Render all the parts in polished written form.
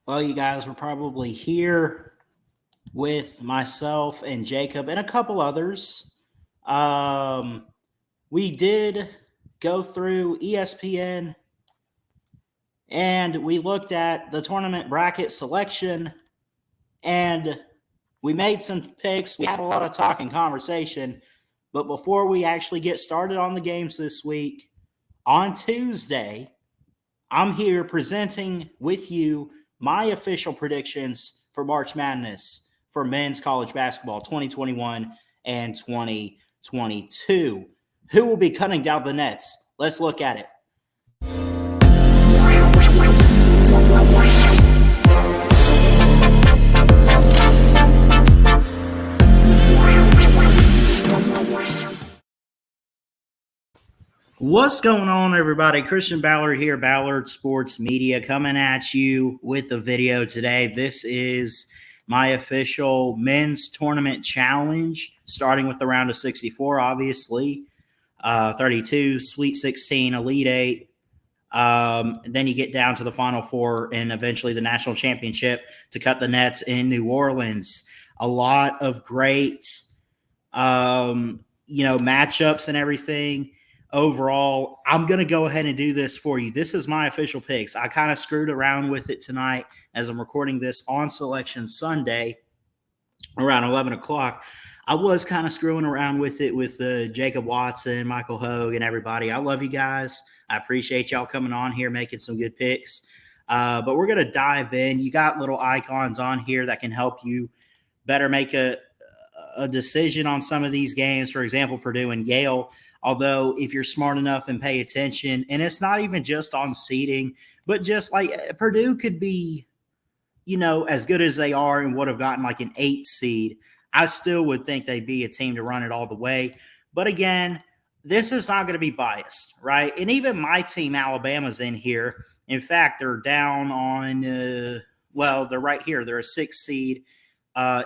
Well, you guys were probably here with myself and Jacob and a couple others. Um, we did go through ESPN and we looked at the tournament bracket selection and we made some picks. We had a lot of talk and conversation. But before we actually get started on the games this week, on Tuesday, I'm here presenting with you my official predictions for March Madness for men's college basketball 2021 and 2022. Who will be cutting down the nets? Let's look at it. What's going on, everybody? Christian Ballard here, Ballard Sports Media, coming at you with a video today. This is my official men's tournament challenge, starting with the round of 64, obviously. 32, Sweet 16, Elite 8. Then you get down to the Final Four and eventually the national championship to cut the nets in New Orleans. A lot of great, matchups and everything. Overall, I'm going to go ahead and do this for you. This is my official picks. I kind of screwed around with it tonight as I'm recording this on Selection Sunday around 11 o'clock. I was kind of screwing around with it with Jacob Watson, Michael Hogue, and everybody. I love you guys. I appreciate y'all coming on here, making some good picks. But we're going to dive in. You got little icons on here that can help you better make a decision on some of these games. For example, Purdue and Yale. Although if you're smart enough and pay attention, and it's not even just on seeding, but just like Purdue could be, as good as they are and would have gotten like an 8 seed, I still would think they'd be a team to run it all the way. But again, this is not going to be biased, right? And even my team, Alabama's in here. In fact, they're down on, they're right here. They're a 6 seed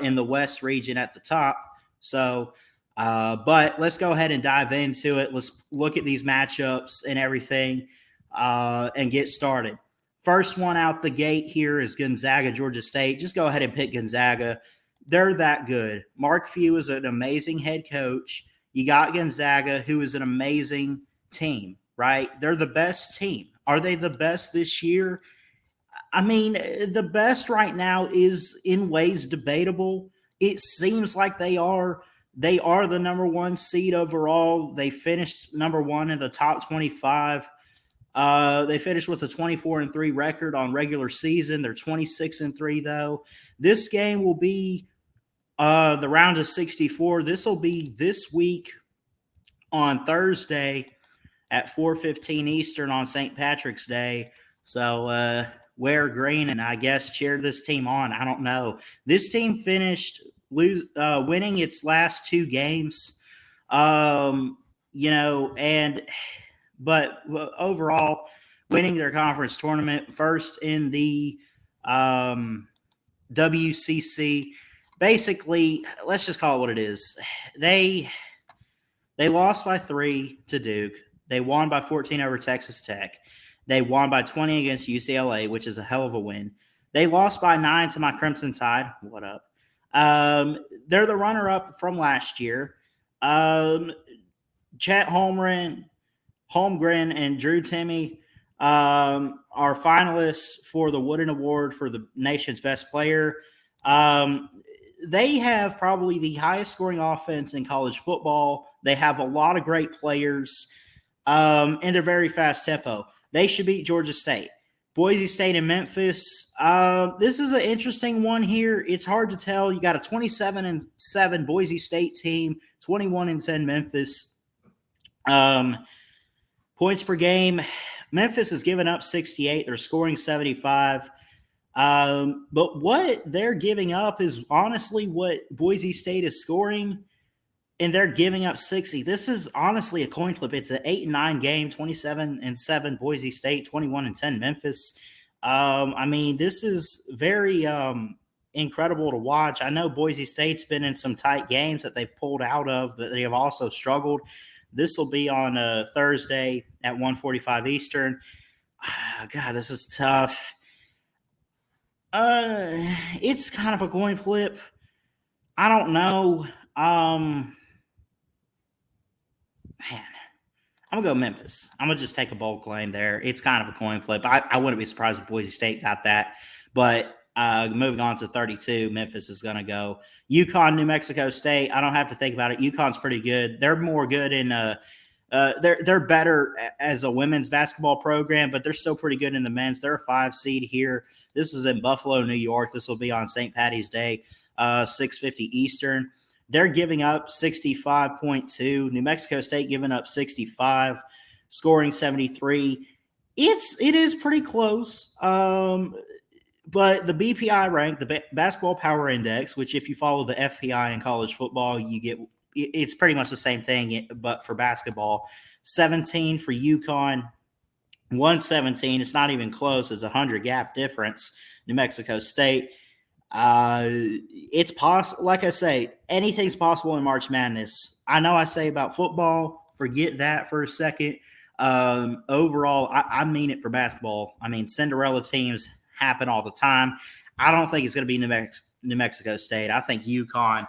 in the West region at the top. So, but let's go ahead and dive into it. Let's look at these matchups and everything and get started. First one out the gate here is Gonzaga, Georgia State. Just go ahead and pick Gonzaga. They're that good. Mark Few is an amazing head coach. You got Gonzaga, who is an amazing team, right? They're the best team. Are they the best this year? I mean, the best right now is in ways debatable. It seems like they are. They are the number 1 seed overall. They finished number 1 in the top 25. They finished with a 24-3 record on regular season. They're 26-3 though. This game will be the round of 64. This will be this week on Thursday at 4:15 Eastern on St. Patrick's Day. So wear green and I guess cheer this team on. I don't know. This team finished winning its last 2 games, but overall winning their conference tournament first in the WCC. Basically, let's just call it what it is. They lost by 3 to Duke. They won by 14 over Texas Tech. They won by 20 against UCLA, which is a hell of a win. They lost by 9 to my Crimson Tide. What up? They're the runner-up from last year. Chet Holmgren and Drew Timme are finalists for the Wooden Award for the nation's best player. They have probably the highest scoring offense in college football. They have a lot of great players, and they're very fast tempo. They should beat Georgia State. Boise State and Memphis. This is an interesting one here. It's hard to tell. You got a 27-7 Boise State team, 21-10 Memphis. Points per game. Memphis has given up 68. They're scoring 75. But what they're giving up is honestly what Boise State is scoring, and they're giving up 60. This is honestly a coin flip. It's an 8-9 game, 27-7 Boise State, 21-10 Memphis. This is very incredible to watch. I know Boise State's been in some tight games that they've pulled out of, but they have also struggled. This will be on Thursday at 1:45 Eastern. God, this is tough. It's kind of a coin flip. I don't know. Man, I'm gonna go Memphis. I'm gonna just take a bold claim there. It's kind of a coin flip. I wouldn't be surprised if Boise State got that. But moving on to 32, Memphis is gonna go. UConn, New Mexico State. I don't have to think about it. UConn's pretty good. They're more good in they're better as a women's basketball program, but they're still pretty good in the men's. They're a 5 seed here. This is in Buffalo, New York. This will be on St. Patty's Day, 6:50 Eastern. They're giving up 65.2. New Mexico State giving up 65, scoring 73. It is pretty close. But the BPI rank, the Basketball Power Index, which if you follow the FPI in college football, you get it's pretty much the same thing, but for basketball. 17 for UConn, 117. It's not even close. It's a 100 gap difference. New Mexico State. It's possible. Like I say, anything's possible in March Madness. I know I say about football, forget that for a second. Overall, I mean it for basketball. I mean, Cinderella teams happen all the time. I don't think it's going to be New Mexico State. I think UConn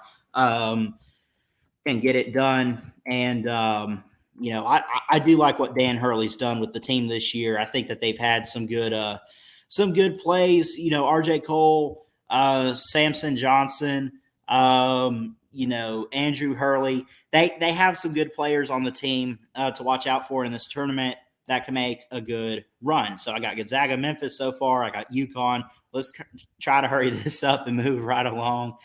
can get it done. And, I do like what Dan Hurley's done with the team this year. I think that they've had some good plays. RJ Cole, Samson Johnson, Andrew Hurley. They have some good players on the team to watch out for in this tournament that can make a good run. So I got Gonzaga, Memphis so far. I got UConn. Let's try to hurry this up and move right along.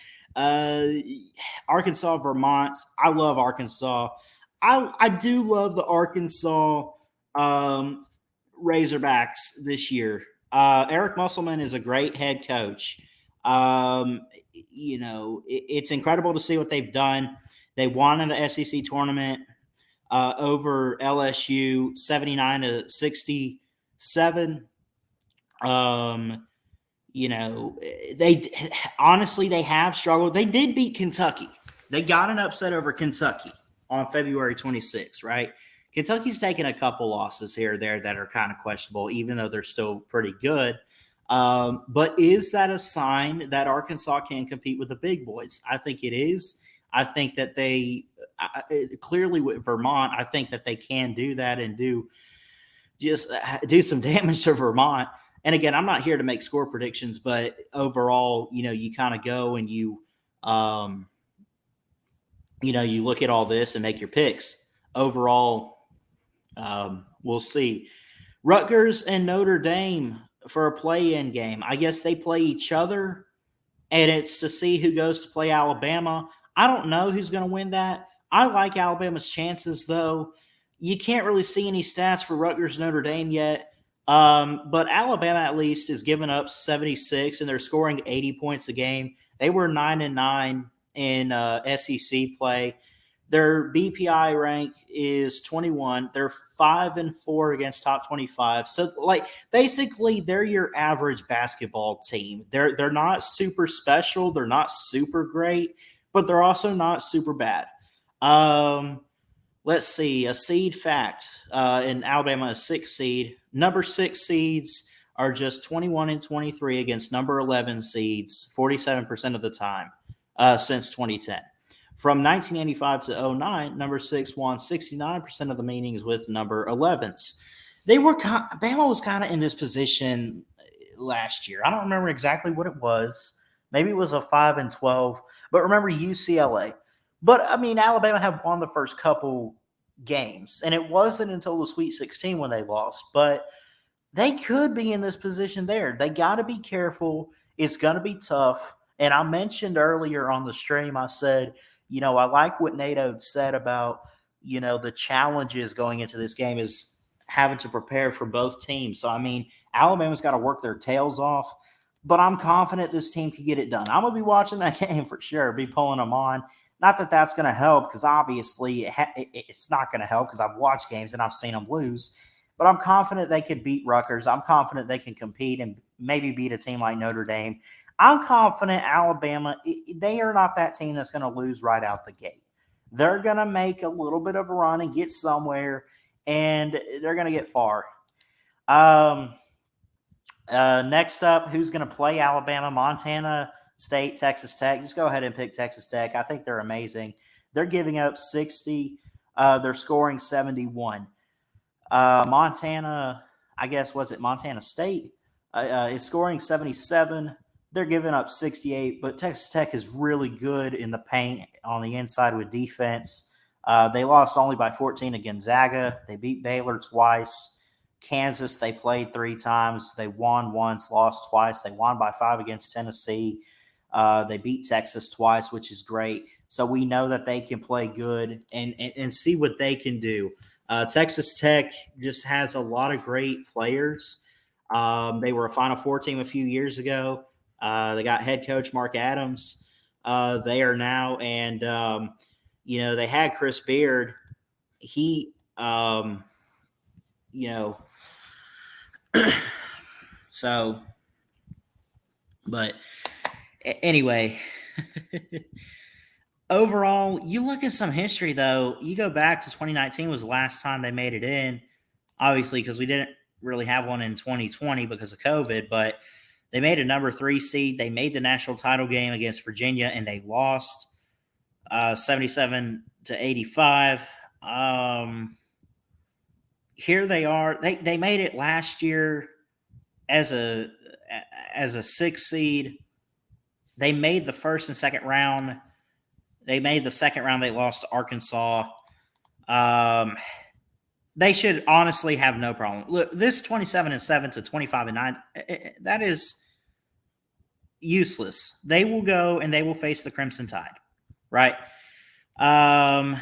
Arkansas, Vermont. I love Arkansas. I do love the Arkansas Razorbacks this year. Eric Musselman is a great head coach. It's incredible to see what they've done. They won in the SEC tournament over LSU, 79-67. They have struggled. They did beat Kentucky. They got an upset over Kentucky on February 26th, right? Kentucky's taken a couple losses here or there that are kind of questionable, even though they're still pretty good. But is that a sign that Arkansas can compete with the big boys? I think it is. I think that they clearly with Vermont, I think that they can do that and do some damage to Vermont. And again, I'm not here to make score predictions, but overall, you kind of go and you look at all this and make your picks. Overall, we'll see. Rutgers and Notre Dame for a play-in game. I guess they play each other, and it's to see who goes to play Alabama. I don't know who's going to win that. I like Alabama's chances, though. You can't really see any stats for Rutgers Notre Dame yet, but Alabama at least is giving up 76, and they're scoring 80 points a game. They were 9-9 in SEC play. Their BPI rank is 21. They're 5-4 against top 25. So, basically, they're your average basketball team. They're not super special. They're not super great, but they're also not super bad. Let's see. A seed fact in Alabama, a 6 seed. Number 6 seeds are just 21-23 against number 11 seeds 47% of the time since 2010. From 1985 to 09, number 6 won 69% of the meetings with number 11s. Bama was kind of in this position last year. I don't remember exactly what it was. Maybe it was a 5-12. But remember UCLA. But, Alabama had won the first couple games. And it wasn't until the Sweet 16 when they lost. But they could be in this position there. They got to be careful. It's going to be tough. And I mentioned earlier on the stream, I said, I like what Nato said about, the challenges going into this game is having to prepare for both teams. So, Alabama's got to work their tails off, but I'm confident this team can get it done. I'm going to be watching that game for sure, be pulling them on. Not that that's going to help because obviously it's not going to help because I've watched games and I've seen them lose, but I'm confident they could beat Rutgers. I'm confident they can compete and maybe beat a team like Notre Dame. I'm confident Alabama, they are not that team that's going to lose right out the gate. They're going to make a little bit of a run and get somewhere, and they're going to get far. Next up, who's going to play Alabama? Montana State, Texas Tech. Just go ahead and pick Texas Tech. I think they're amazing. They're giving up 60. They're scoring 71. Montana, I guess, was it Montana State, is scoring 77. They're giving up 68, but Texas Tech is really good in the paint on the inside with defense. They lost only by 14 to Gonzaga. They beat Baylor twice. Kansas, they played 3 times. They won once, lost twice. They won by 5 against Tennessee. They beat Texas twice, which is great. So we know that they can play good and see what they can do. Texas Tech just has a lot of great players. They were a Final Four team a few years ago. They got head coach Mark Adams they are now. And, they had Chris Beard. He, so, but anyway, overall, you look at some history, though. You go back to 2019 was the last time they made it in, obviously, because we didn't really have one in 2020 because of COVID, but they made a number 3 seed. They made the national title game against Virginia, and they lost 77 to 85. Here they are. They made it last year as a 6 seed. They made the first and second round. They made the second round. They lost to Arkansas. They should honestly have no problem. Look, this 27-7 to 25-9, that is useless. They will go and they will face the Crimson Tide, right? And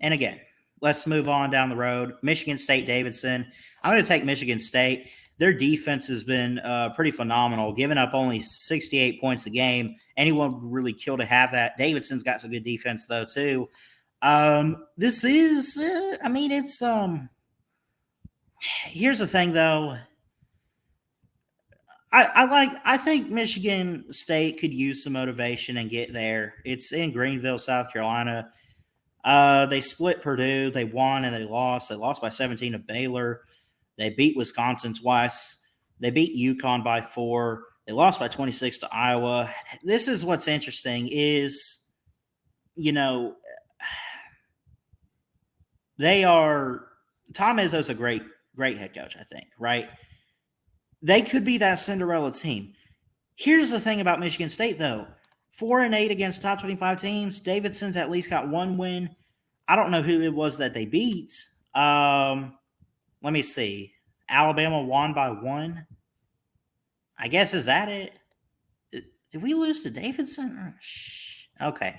again, let's move on down the road. Michigan State, Davidson. I'm going to take Michigan State. Their defense has been pretty phenomenal, giving up only 68 points a game. Anyone would really kill to have that. Davidson's got some good defense, though, too. This is, it's, here's the thing, though. I think Michigan State could use some motivation and get there. It's in Greenville, South Carolina. They split Purdue. They won and they lost. They lost by 17 to Baylor. They beat Wisconsin twice. They beat UConn by 4. They lost by 26 to Iowa. This is what's interesting is, they are – Tom Izzo's a great head coach, I think, right? They could be that Cinderella team. Here's the thing about Michigan State, though. 4-8 against top 25 teams. Davidson's at least got 1 win. I don't know who it was that they beat. Let me see. Alabama won by 1. I guess, is that it? Did we lose to Davidson? Okay.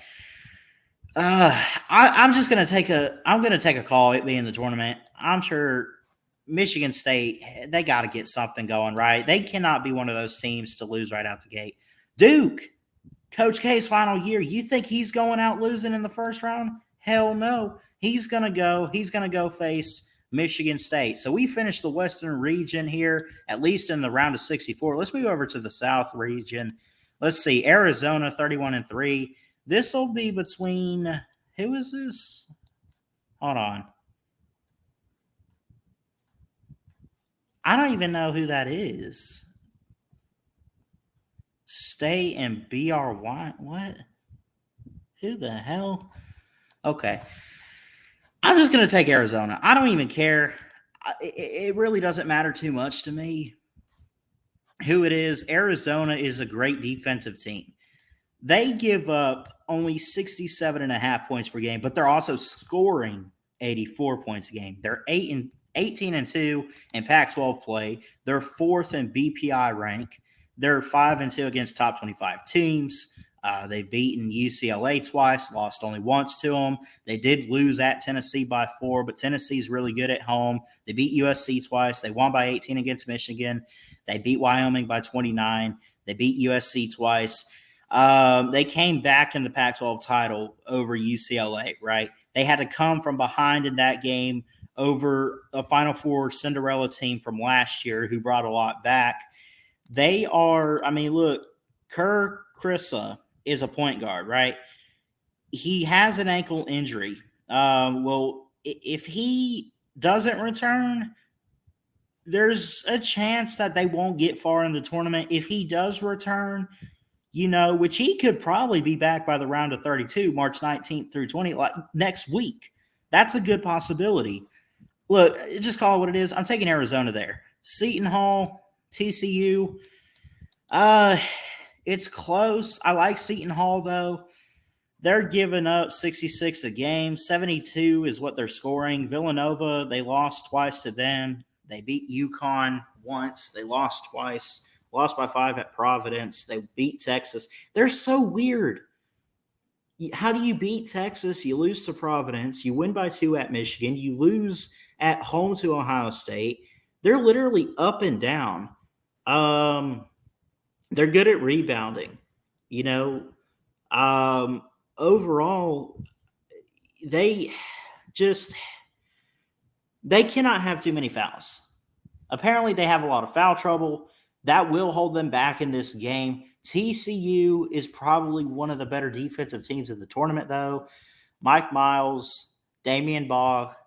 I'm just going to take a call at being the tournament. I'm sure Michigan State, they got to get something going, right? They cannot be one of those teams to lose right out the gate. Duke, Coach K's final year. You think he's going out losing in the first round? Hell no. He's going to go face Michigan State. So we finished the Western region here, at least in the round of 64. Let's move over to the South region. Let's see. Arizona, 31-3. This will be between – who is this? Hold on. I don't even know who that is. State and BRY. What? Who the hell? Okay. I'm just going to take Arizona. I don't even care. It really doesn't matter too much to me who it is. Arizona is a great defensive team. They give up only 67.5 points per game, but they're also scoring 84 points a game. They're 18-2 in Pac-12 play. They're 4th in BPI rank. They're 5-2 against top 25 teams. They've beaten UCLA twice, lost only once to them. They did lose at Tennessee by 4, but Tennessee's really good at home. They beat USC twice. They won by 18 against Michigan. They beat Wyoming by 29. They beat USC twice. They came back in the Pac-12 title over UCLA, right? They had to come from behind in that game over a Final Four Cinderella team from last year who brought a lot back. They are, look, Kerr Krissa is a point guard, right? He has an ankle injury. Well, if he doesn't return, there's a chance that they won't get far in the tournament. If he does return, which he could probably be back by the round of 32, March 19th through 20th, like next week. That's a good possibility. Look, just call it what it is. I'm taking Arizona there. Seton Hall, TCU. It's close. I like Seton Hall, though. They're giving up 66 a game. 72 is what they're scoring. Villanova, they lost twice to them. They beat UConn once. They lost twice. Lost by 5 at Providence. They beat Texas. They're so weird. How do you beat Texas? You lose to Providence. You win by 2 at Michigan. You lose at home to Ohio State. They're literally up and down. They're good at rebounding. Overall, they cannot have too many fouls. Apparently, they have a lot of foul trouble. That will hold them back in this game. TCU is probably one of the better defensive teams in the tournament, though. Mike Miles, Damian Bach,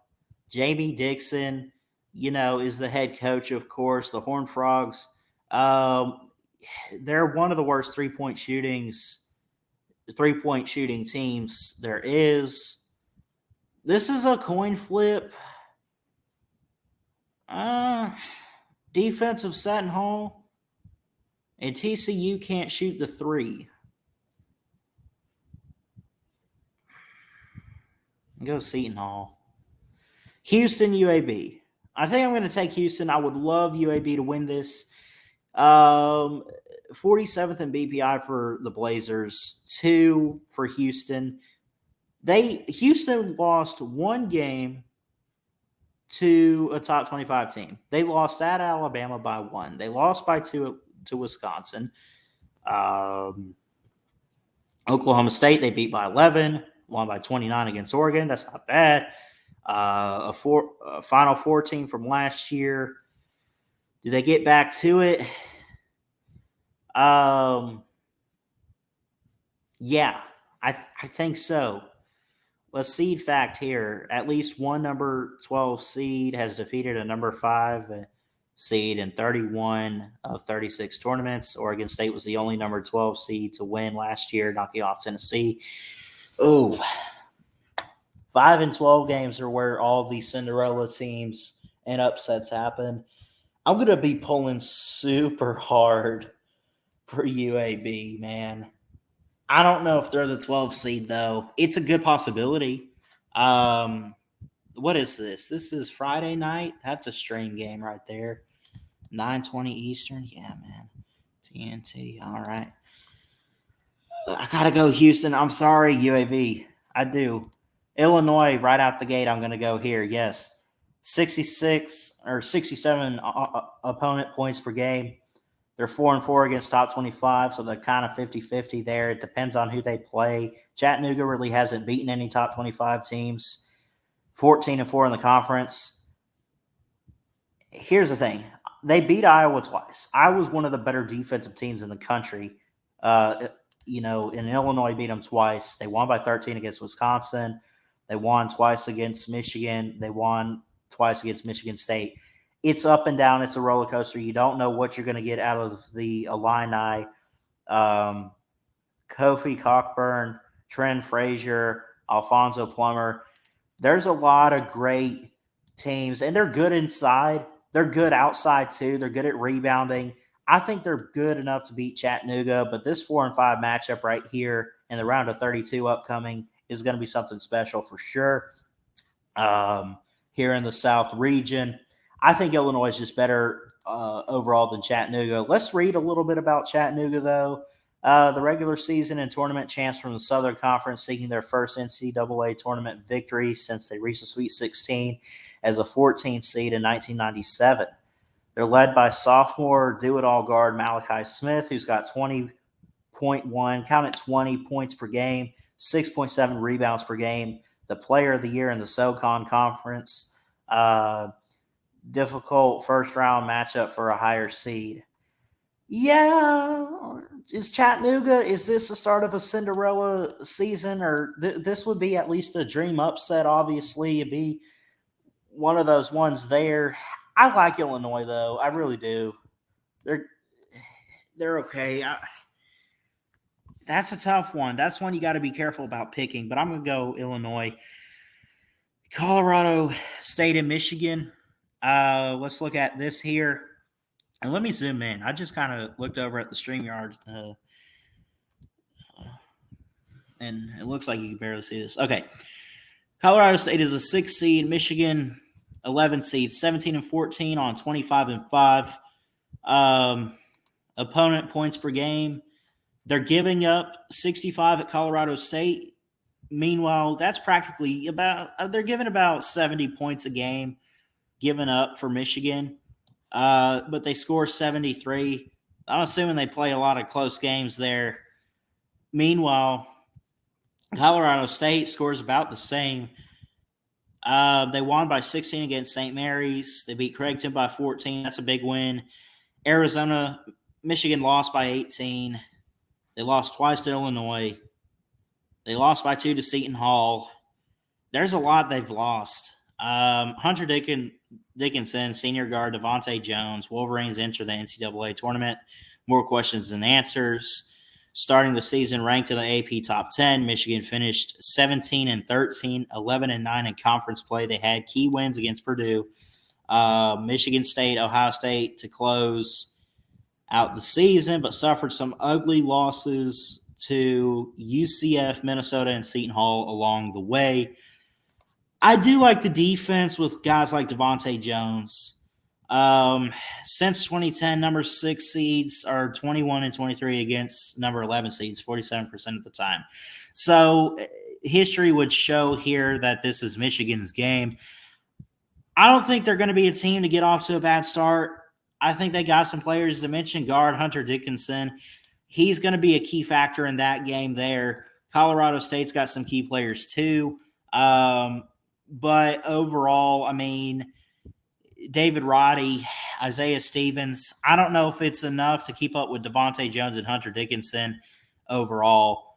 Jamie Dixon, is the head coach, of course. The Horned Frogs, they're one of the worst three-point shooting teams there is. This is a coin flip. Defensive Seton Hall and TCU can't shoot the three. Go Seton Hall. Houston, UAB. I think I'm going to take Houston. I would love UAB to win this. 47th in BPI for the Blazers, 2 for Houston. Houston lost one game to a top 25 team. They lost at Alabama by 1. They lost by 2 to Wisconsin. Oklahoma State, they beat by 11, won by 29 against Oregon. That's not bad. A Final Four team from last year. Do they get back to it? Yeah, I think so. A seed fact here, at least one number 12 seed has defeated a number 5 seed in 31 of 36 tournaments. Oregon State was the only number 12 seed to win last year, knocking off Tennessee. 5 and 12 games are where all these Cinderella teams and upsets happen. I'm going to be pulling super hard for UAB, man. I don't know if they're the 12 seed, though. It's a good possibility. What is this? This is Friday night? That's a stream game right there. 9:20 Eastern? Yeah, man. TNT. All right. I got to go Houston. I'm sorry, UAB. I do. Illinois, right out the gate, I'm going to go here. Yes. 66 or 67 opponent points per game. They're 4-4 against top 25, so they're kind of 50-50 there. It depends on who they play. Chattanooga really hasn't beaten any top 25 teams. 14-4 in the conference. Here's the thing. They beat Iowa twice. Iowa's one of the better defensive teams in the country. And Illinois beat them twice. They won by 13 against Wisconsin. They won twice against Michigan. They won twice against Michigan State. It's up and down. It's a roller coaster. You don't know what you're going to get out of the Illini. Kofi Cockburn, Trent Frazier, Alfonso Plummer. There's a lot of great teams, and they're good inside. They're good outside, too. They're good at rebounding. I think they're good enough to beat Chattanooga, but this 4-5 matchup right here in the round of 32 upcoming is going to be something special for sure. Here in the South region, I think Illinois is just better overall than Chattanooga. Let's read a little bit about Chattanooga, though. The regular season and tournament champs from the Southern Conference seeking their first NCAA tournament victory since they reached the Sweet 16 as a 14th seed in 1997. They're led by sophomore do-it-all guard Malachi Smith, who's got 20.1, count it 20 points per game, 6.7 rebounds per game. The player of the year in the SoCon Conference. Difficult first-round matchup for a higher seed. Yeah, is Chattanooga, is this the start of a Cinderella season? Or this would be at least a dream upset, obviously. It'd be one of those ones there. I like Illinois, though. I really do. They're okay. That's a tough one. That's one you got to be careful about picking, but I'm going to go Illinois. Colorado State and Michigan. Let's look at this here. And let me zoom in. I just kind of looked over at the StreamYard, and it looks like you can barely see this. Okay. Colorado State is a 6 seed. Michigan, 11 seed. 17-14 on 25-5. Opponent points per game. They're giving up 65 at Colorado State. Meanwhile, that's practically they're giving about 70 points a game given up for Michigan. But they score 73. I'm assuming they play a lot of close games there. Meanwhile, Colorado State scores about the same. They won by 16 against St. Mary's. They beat Craigton by 14. That's a big win. Michigan lost by 18. They lost twice to Illinois. They lost by 2 to Seton Hall. There's a lot they've lost. Hunter Dickinson, senior guard, Devontae Jones, Wolverines enter the NCAA tournament. More questions than answers. Starting the season ranked in the AP top 10, Michigan finished 17-13, 11-9 in conference play. They had key wins against Purdue, Michigan State, Ohio State to close out the season, but suffered some ugly losses to UCF, Minnesota, and Seton Hall along the way. I do like the defense with guys like Devontae Jones. Since 2010, number 6 seeds are 21-23 against number 11 seeds, 47% of the time. So history would show here that this is Michigan's game. I don't think they're going to be a team to get off to a bad start. I think they got some players to mention. Guard Hunter Dickinson, he's going to be a key factor in that game there. Colorado State's got some key players too. But overall, I mean, David Roddy, Isaiah Stevens, I don't know if it's enough to keep up with Devontae Jones and Hunter Dickinson overall.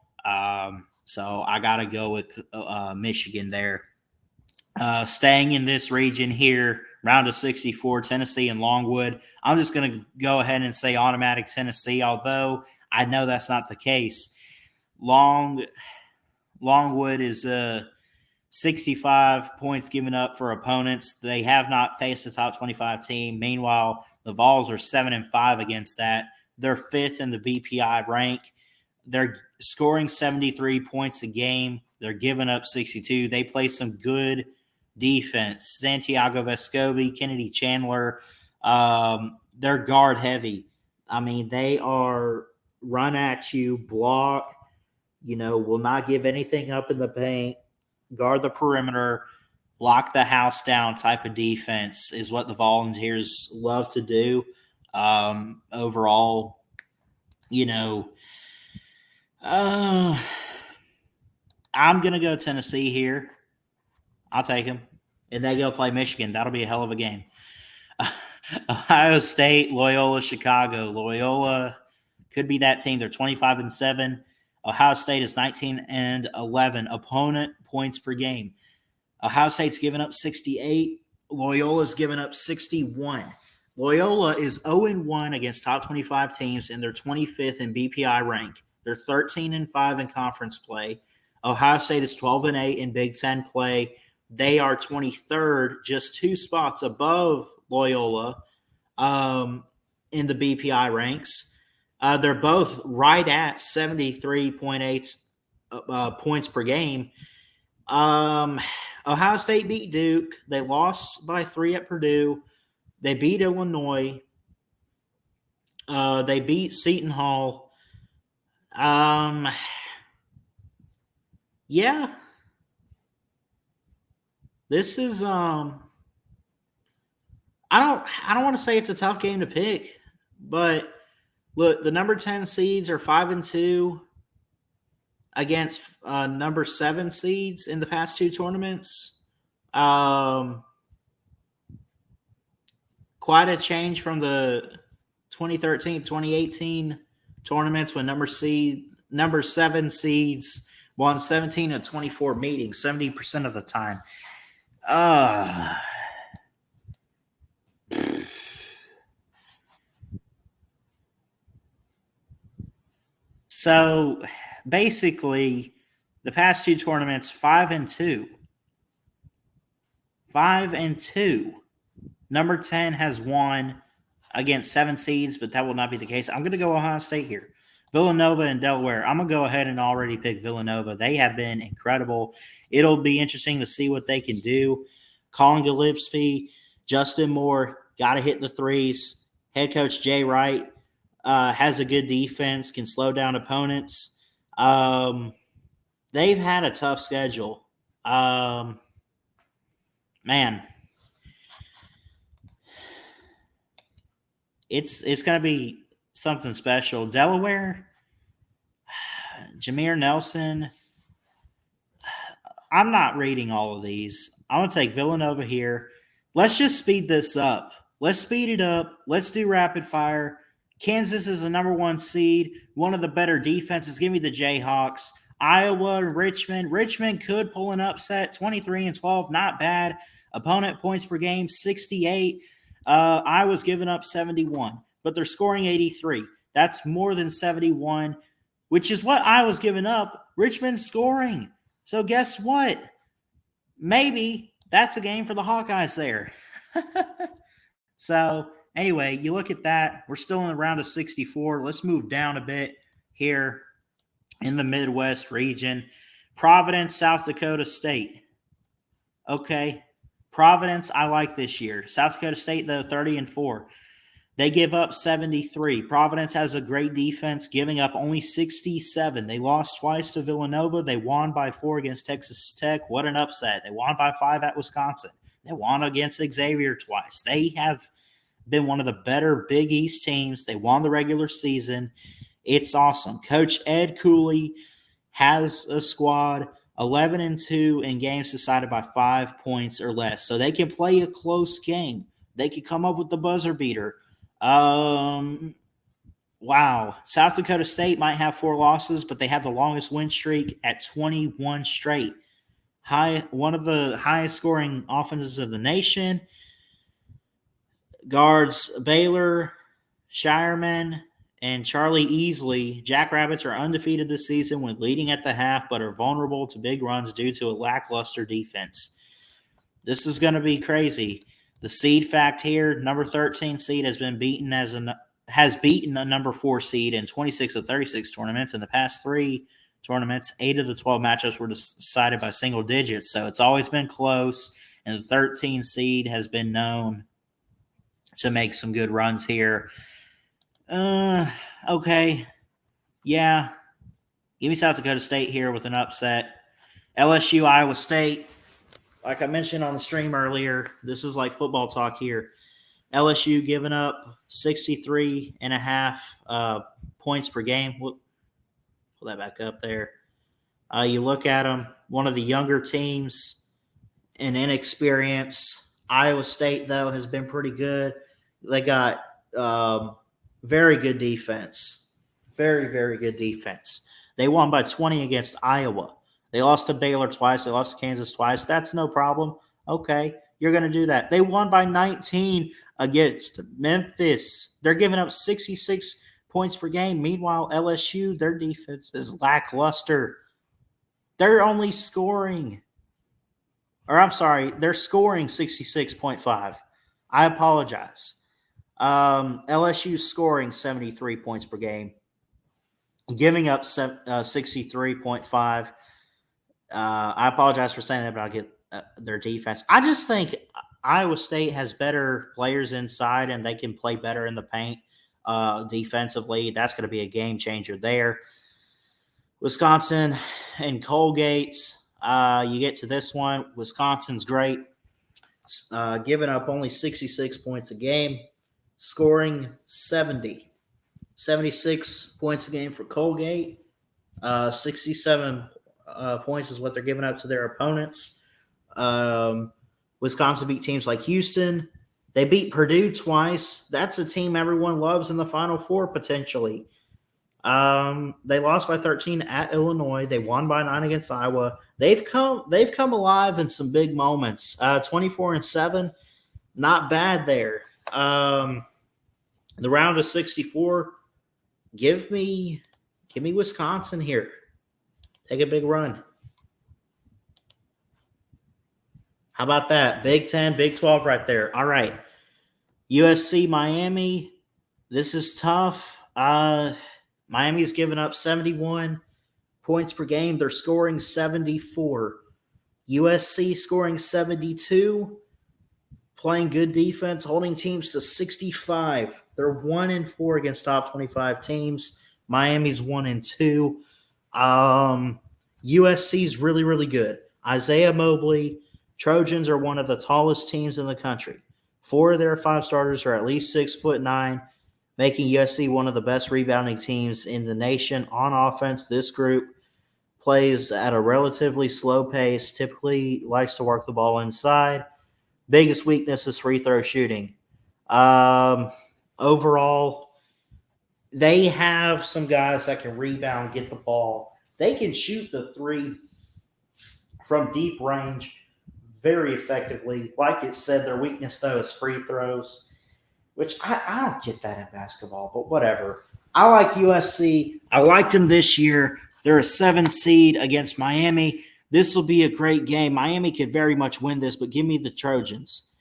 So I got to go with Michigan there. Staying in this region here, round of 64, Tennessee and Longwood. I'm just going to go ahead and say automatic Tennessee, although I know that's not the case. Longwood is 65 points given up for opponents. They have not faced a top 25 team. Meanwhile, the Vols are 7-5 against that. They're 5th in the BPI rank. They're scoring 73 points a game. They're giving up 62. They play some good defense. Santiago Vescovi, Kennedy Chandler, they're guard heavy. I mean, they are run at you, block, will not give anything up in the paint, guard the perimeter, lock the house down type of defense is what the Volunteers love to do. Overall, I'm going to go Tennessee here. I'll take them. And they go play Michigan. That'll be a hell of a game. Ohio State, Loyola, Chicago. Loyola could be that team. They're 25-7. Ohio State is 19-11. Opponent points per game. Ohio State's given up 68. Loyola's given up 61. Loyola is 0-1 against top 25 teams, and they're 25th in BPI rank. They're 13-5 in conference play. Ohio State is 12-8 in Big Ten play. They are 23rd, just 2 spots above Loyola in the BPI ranks. They're both right at 73.8 points per game. Ohio State beat Duke. They lost by 3 at Purdue. They beat Illinois. They beat Seton Hall. Yeah. This is I don't want to say it's a tough game to pick, but look, the number 10 seeds are 5-2 against number 7 seeds in the past 2 tournaments. Quite a change from the 2013-2018 tournaments when number 7 seeds won 17 of 24 meetings, 70% of the time. So basically, the past two tournaments, 5-2. 5-2. Number 10 has won against 7 seeds, but that will not be the case. I'm going to go Ohio State here. Villanova and Delaware. I'm going to go ahead and already pick Villanova. They have been incredible. It'll be interesting to see what they can do. Colin Gillespie, Justin Moore, got to hit the threes. Head coach Jay Wright has a good defense, can slow down opponents. They've had a tough schedule. Man, it's going to be something special. Delaware, Jameer Nelson. I'm not reading all of these. I'm going to take Villanova here. Let's just speed this up. Let's speed it up. Let's do rapid fire. Kansas is the number 1 seed, one of the better defenses. Give me the Jayhawks. Iowa, Richmond. Richmond could pull an upset. 23-12, not bad. Opponent points per game, 68. Iowa's giving up 71, but they're scoring 83. That's more than 71, which is what Iowa's giving up. Richmond's scoring. So guess what? Maybe that's a game for the Hawkeyes there. So anyway, you look at that. We're still in the round of 64. Let's move down a bit here in the Midwest region. Providence, South Dakota State. Okay. Providence, I like this year. South Dakota State, though, 30-4. They give up 73. Providence has a great defense, giving up only 67. They lost twice to Villanova. They won by 4 against Texas Tech. What an upset. They won by 5 at Wisconsin. They won against Xavier twice. They have been one of the better Big East teams. They won the regular season. It's awesome. Coach Ed Cooley has a squad 11-2 in games decided by 5 points or less. So they can play a close game. They can come up with the buzzer beater. Wow. South Dakota State might have 4 losses, but they have the longest win streak at 21 straight. One of the highest scoring offenses of the nation. Guards Baylor, Shireman, and Charlie Easley. Jackrabbits are undefeated this season when leading at the half, but are vulnerable to big runs due to a lackluster defense. This is going to be crazy. The seed fact here: number 13 seed has beaten a number 4 seed in 26 of 36 tournaments. In the past 3 tournaments, 8 of the 12 matchups were decided by single digits. So it's always been close, and the 13 seed has been known to make some good runs here. Okay. Yeah. Give me South Dakota State here with an upset. LSU Iowa State. Like I mentioned on the stream earlier, this is like football talk here. LSU giving up 63.5 points per game. Pull that back up there. You look at them, one of the younger teams in inexperience. Iowa State, though, has been pretty good. They got very good defense. Very, very good defense. They won by 20 against Iowa. They lost to Baylor twice. They lost to Kansas twice. That's no problem. Okay, you're going to do that. They won by 19 against Memphis. They're giving up 66 points per game. Meanwhile, LSU, their defense is lackluster. They're only scoring – they're scoring 66.5. I apologize. LSU scoring 73 points per game, giving up 63.5. I apologize for saying that, but I'll get their defense. I just think Iowa State has better players inside, and they can play better in the paint defensively. That's going to be a game changer there. Wisconsin and Colgate. You get to this one. Wisconsin's great. Giving up only 66 points a game, scoring 70. 76 points a game for Colgate. 67 points is what they're giving up to their opponents. Wisconsin beat teams like Houston. They beat Purdue twice. That's a team everyone loves in the Final Four potentially. They lost by 13 at Illinois. They won by 9 against Iowa. They've come alive in some big moments. 24-7, not bad there. The round of 64. Give me Give me Wisconsin here. Take a big run. How about that? Big 10, Big 12 right there. All right. USC Miami. This is tough. Miami's given up 71 points per game. They're scoring 74. USC scoring 72. Playing good defense, holding teams to 65. They're 1-4 against top 25 teams. Miami's 1-2. USC's really, really good. Isaiah Mobley. Trojans are one of the tallest teams in the country. 4 of their 5 starters are at least 6'9", making USC one of the best rebounding teams in the nation. On offense, this group plays at a relatively slow pace, typically likes to work the ball inside. Biggest weakness is free throw shooting. Overall, they have some guys that can rebound, get the ball. They can shoot the three from deep range very effectively. Like it said, their weakness, though, is free throws, which I don't get that in basketball, but whatever. I like USC. I liked them this year. They're a 7 seed against Miami. This will be a great game. Miami could very much win this, but give me the Trojans.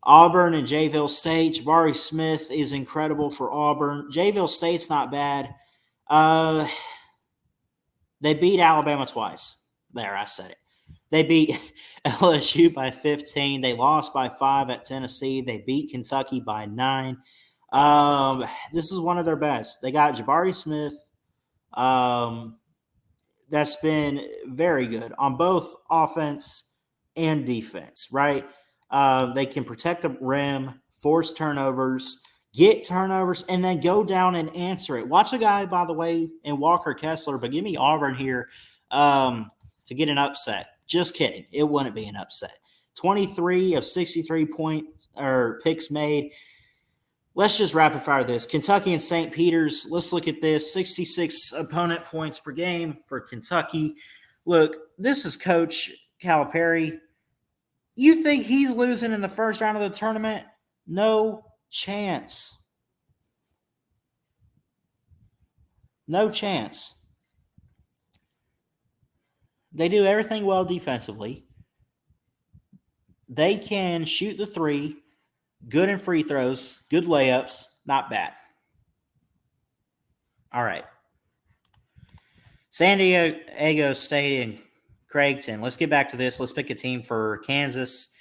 Auburn and Jayville State. Jabari Smith is incredible for Auburn. Jayville State's not bad. They beat Alabama twice. There, I said it. They beat LSU by 15. They lost by 5 at Tennessee. They beat Kentucky by 9. This is one of their best. They got Jabari Smith. That's been very good on both offense and defense, right? They can protect the rim, force turnovers, get turnovers, and then go down and answer it. Watch a guy, by the way, in Walker Kessler, but give me Auburn here to get an upset. Just kidding. It wouldn't be an upset. 23 of 63 points or picks made. Let's just rapid fire this. Kentucky and St. Peter's. Let's look at this. 66 opponent points per game for Kentucky. Look, this is Coach Calipari. You think he's losing in the first round of the tournament? No chance. No chance. They do everything well defensively. They can shoot the three. Good in free throws, good layups, not bad. All right. San Diego State and Creighton. Let's get back to this. Let's pick a team for Kansas.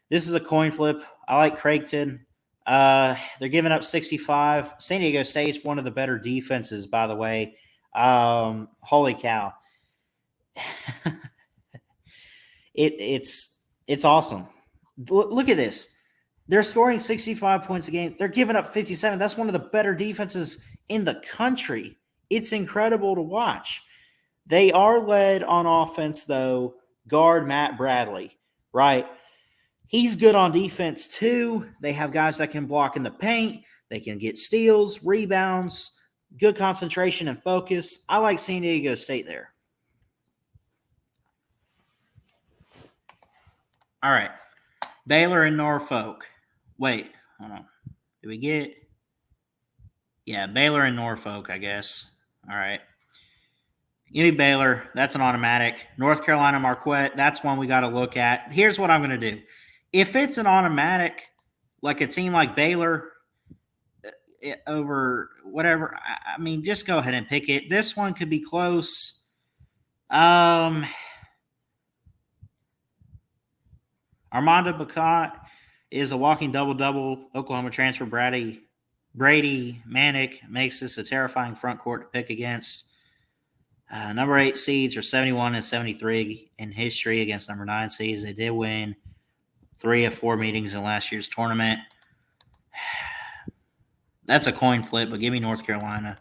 This is a coin flip. I like Creighton. They're giving up 65. San Diego State's one of the better defenses, by the way. Holy cow. It's awesome. Look at this. They're scoring 65 points a game. They're giving up 57. That's one of the better defenses in the country. It's incredible to watch. They are led on offense, though, guard Matt Bradley, right? He's good on defense, too. They have guys that can block in the paint. They can get steals, rebounds, good concentration and focus. I like San Diego State there. All right. Baylor and Norfolk. Wait, hold on. Did we get? Yeah, Baylor and Norfolk, I guess. All right. Give me Baylor. That's an automatic. North Carolina Marquette. That's one we got to look at. Here's what I'm going to do. If it's an automatic, like a team like Baylor over whatever, I mean, just go ahead and pick it. This one could be close. Armando Bacot is a walking double-double. Oklahoma transfer Brady Manick makes this a terrifying front court to pick against. Number 8 seeds are 71 and 73 in history against number 9 seeds. They did win 3 of 4 meetings in last year's tournament. That's a coin flip, but give me North Carolina.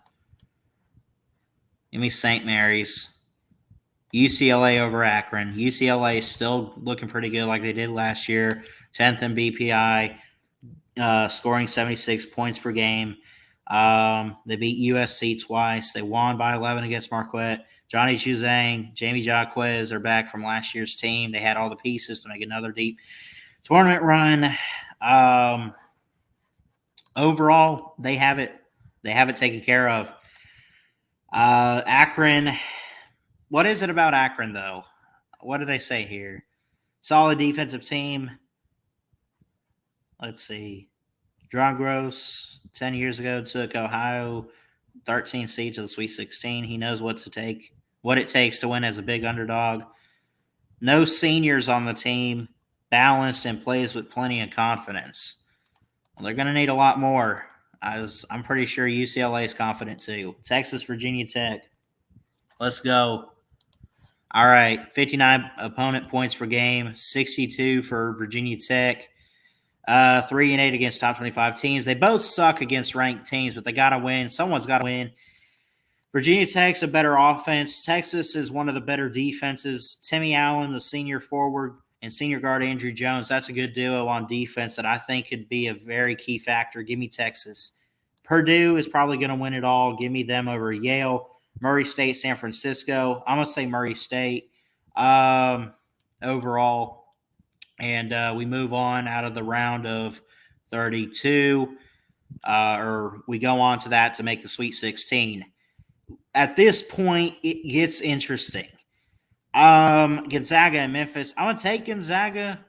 Give me St. Mary's. UCLA over Akron. UCLA is still looking pretty good like they did last year. 10th in BPI, scoring 76 points per game. They beat USC twice. They won by 11 against Marquette. Johnny Juzang, Jamie Jaquez are back from last year's team. They had all the pieces to make another deep tournament run. Overall, they have it taken care of. Akron. What is it about Akron, though? What do they say here? Solid defensive team. Let's see. John Gross, 10 years ago, took Ohio 13 seed to the Sweet 16. He knows what it takes to win as a big underdog. No seniors on the team, balanced and plays with plenty of confidence. Well, they're going to need a lot more, as I'm pretty sure UCLA is confident too. Texas, Virginia Tech. Let's go. All right, 59 opponent points per game, 62 for Virginia Tech. 3-8 against top 25 teams. They both suck against ranked teams, but they got to win. Someone's got to win. Virginia Tech's a better offense. Texas is one of the better defenses. Timmy Allen, the senior forward, and senior guard Andrew Jones. That's a good duo on defense that I think could be a very key factor. Give me Texas. Purdue is probably going to win it all. Give me them over Yale. Murray State, San Francisco. I'm going to say Murray State overall. And we move on out of the round of 32, or we go on to that to make the Sweet 16. At this point, it gets interesting. Gonzaga and Memphis. I'm going to take Gonzaga.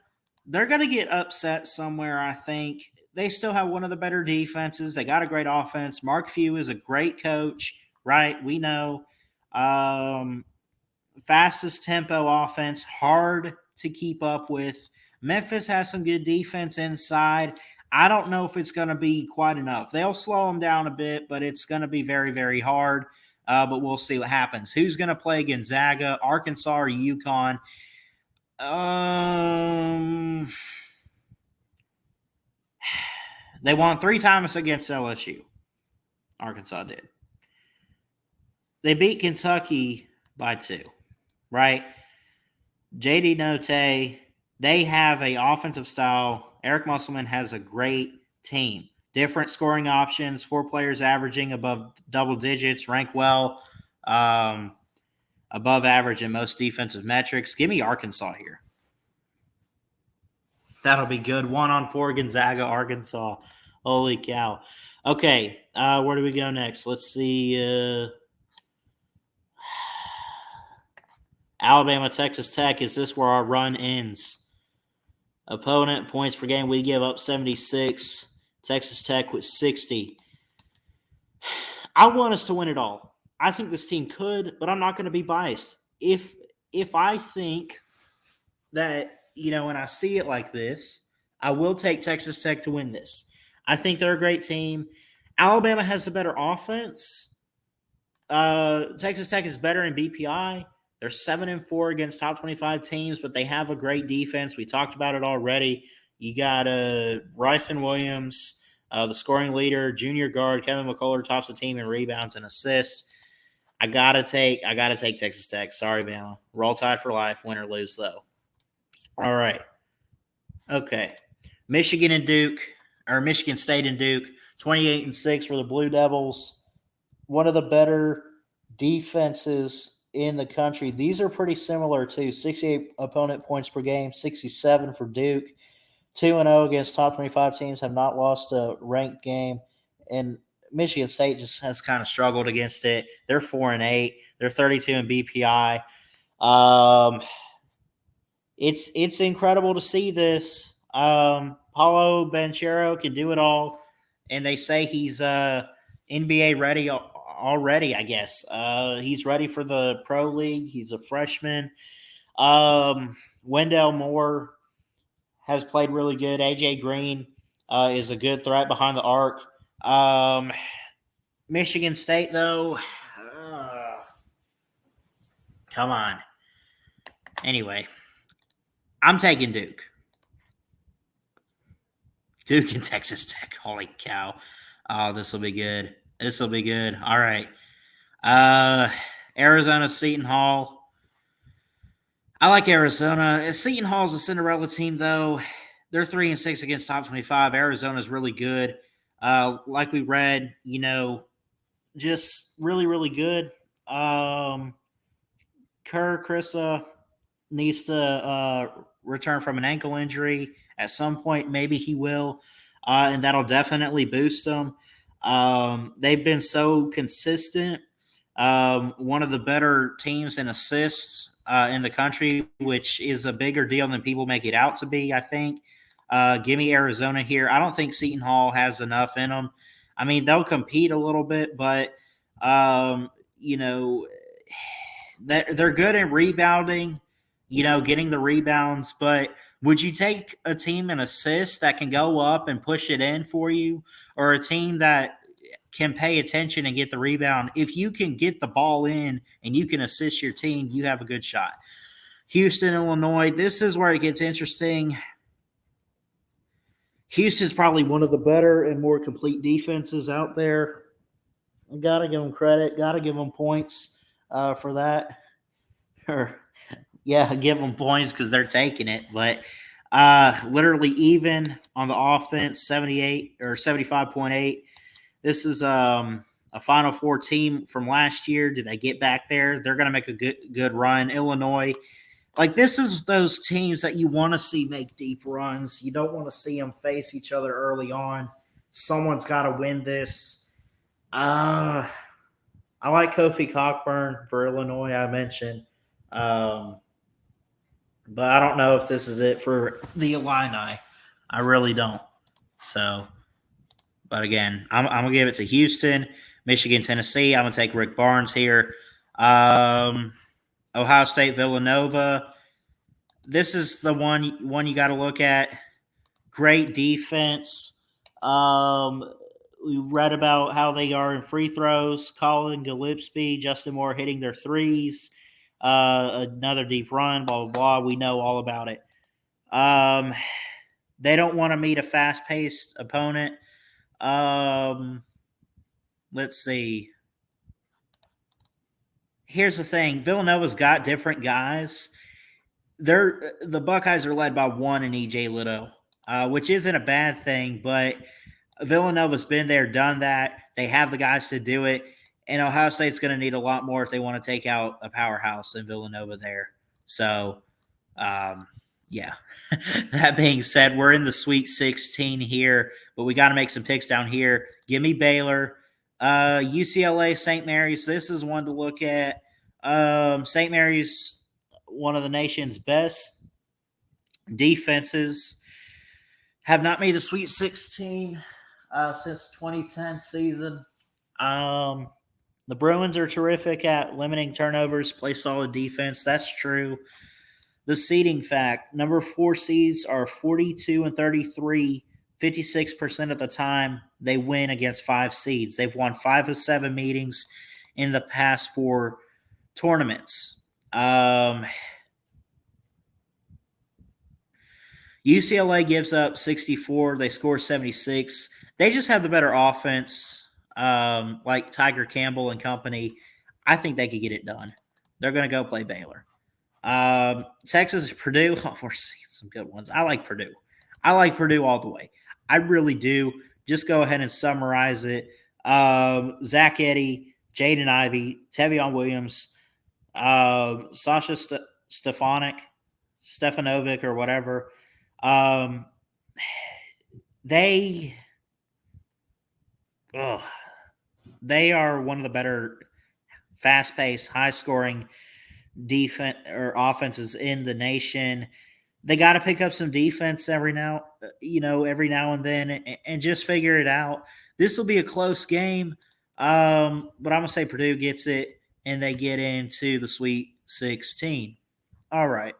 They're going to get upset somewhere, I think. They still have one of the better defenses. They got a great offense. Mark Few is a great coach, right? We know. Fastest tempo offense, hard to keep up with. Memphis has some good defense inside. I don't know if it's going to be quite enough. They'll slow them down a bit, but it's going to be very, very hard. But we'll see what happens. Who's going to play Gonzaga, Arkansas, or UConn? They won 3 times against LSU. Arkansas did. They beat Kentucky by 2, right? J.D. Notae, they have an offensive style. Eric Musselman has a great team. Different scoring options, 4 players averaging above double digits, rank well, above average in most defensive metrics. Give me Arkansas here. That'll be good. 1-on-4 Gonzaga, Arkansas. Holy cow. Okay, where do we go next? Let's see. Alabama, Texas Tech. Is this where our run ends? Opponent, points per game, we give up 76. Texas Tech with 60. I want us to win it all. I think this team could, but I'm not going to be biased. If I think that, when I see it like this, I will take Texas Tech to win this. I think they're a great team. Alabama has the better offense. Texas Tech is better in BPI. They're 7-4 against top 25 teams, but they have a great defense. We talked about it already. You got Bryson Williams, the scoring leader, junior guard. Kevin McCullough tops the team in rebounds and assists. I gotta take Texas Tech. Sorry, Bama. Roll Tide for life. Win or lose, though. All right. Okay. Michigan State and Duke. 28-6 for the Blue Devils. One of the better defenses in the country. These are pretty similar too. 68 opponent points per game, 67 for Duke. 2-0 against top 25 teams, have not lost a ranked game. And Michigan State just has kind of struggled against it. They're 4-8. They're 32 in BPI. It's incredible to see this. Paulo Banchero can do it all. And they say he's NBA ready already, I guess. He's ready for the pro league. He's a freshman. Wendell Moore has played really good. AJ Green is a good threat behind the arc. Michigan State, though, come on. Anyway, I'm taking Duke. Duke and Texas Tech. Holy cow. Oh, this will be good. This will be good. All right. Arizona, Seton Hall. I like Arizona. Seton Hall's a Cinderella team, though. They're 3-6 against top 25. Arizona's really good. Like we read, just really, really good. Kerr Krissa needs to return from an ankle injury at some point. Maybe he will, and that'll definitely boost them. They've been so consistent. one of the better teams in assists in the country, which is a bigger deal than people make it out to be, I think. Give me Arizona here. I don't think Seton Hall has enough in them. I mean, they'll compete a little bit, but, you know, they're good at rebounding, you know, getting the rebounds. But would you take a team in assists that can go up and push it in for you, or a team that can pay attention and get the rebound? If you can get the ball in and you can assist your team, you have a good shot. Houston, Illinois, this is where it gets interesting. Houston's probably one of the better and more complete defenses out there. Got to give them credit. Got to give them points for that. Or, yeah, give them points because they're taking it. But literally even on the offense, 78 or 75.8. This is a Final Four team from last year. Did they get back there? They're going to make a good run. Illinois, like, this is those teams that you want to see make deep runs. You don't want to see them face each other early on. Someone's got to win this. I like Kofi Cockburn for Illinois, I mentioned. But I don't know if this is it for the Illini. I really don't. So, but again, I'm going to give it to Houston, Michigan, Tennessee. I'm going to take Rick Barnes here. Ohio State, Villanova. This is the one you got to look at. Great defense. We read about how they are in free throws. Colin Gillespie, Justin Moore hitting their threes. Another deep run, blah, blah, blah. We know all about it. They don't want to meet a fast-paced opponent. Let's see. Here's the thing. Villanova's got different guys. The Buckeyes are led by one in E.J. Litto, which isn't a bad thing, but Villanova's been there, done that. They have the guys to do it, and Ohio State's going to need a lot more if they want to take out a powerhouse in Villanova there. So, yeah. That being said, we're in the Sweet 16 here, but we got to make some picks down here. Give me Baylor. UCLA, St. Mary's. This is one to look at. St. Mary's, one of the nation's best defenses, have not made the Sweet 16 since 2010 season. The Bruins are terrific at limiting turnovers, play solid defense. That's true. The seeding fact, number 4 seeds are 42-33. 56% of the time they win against 5 seeds. They've won 5 of 7 meetings in the past 4 tournaments. UCLA gives up 64. They score 76. They just have the better offense, like Tiger Campbell and company. I think they could get it done. They're going to go play Baylor. Texas, Purdue. Oh, we're seeing some good ones. I like Purdue. I like Purdue all the way. I really do. Just go ahead and summarize it. Zach Edey, Jaden Ivey, Tevion Williams, Sasha Stefanovic or whatever. They are one of the better fast-paced, high-scoring defense or offenses in the nation. They got to pick up some defense every now and then and just figure it out. This will be a close game, but I'm going to say Purdue gets it, and they get into the Sweet 16. All right.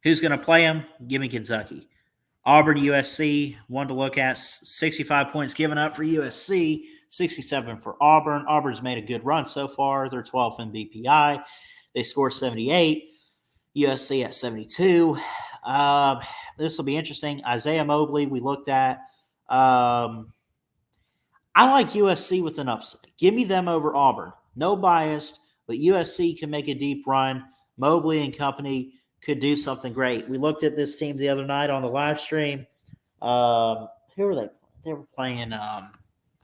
Who's going to play them? Give me Kentucky. Auburn, USC, one to look at. 65 points given up for USC, 67 for Auburn. Auburn's made a good run so far. They're 12th in BPI. They score 78. USC at 72. This will be interesting. Isaiah Mobley, we looked at. I like USC with an upset. Give me them over Auburn. No bias, but USC can make a deep run. Mobley and company could do something great. We looked at this team the other night on the live stream. Who were they? They were playing.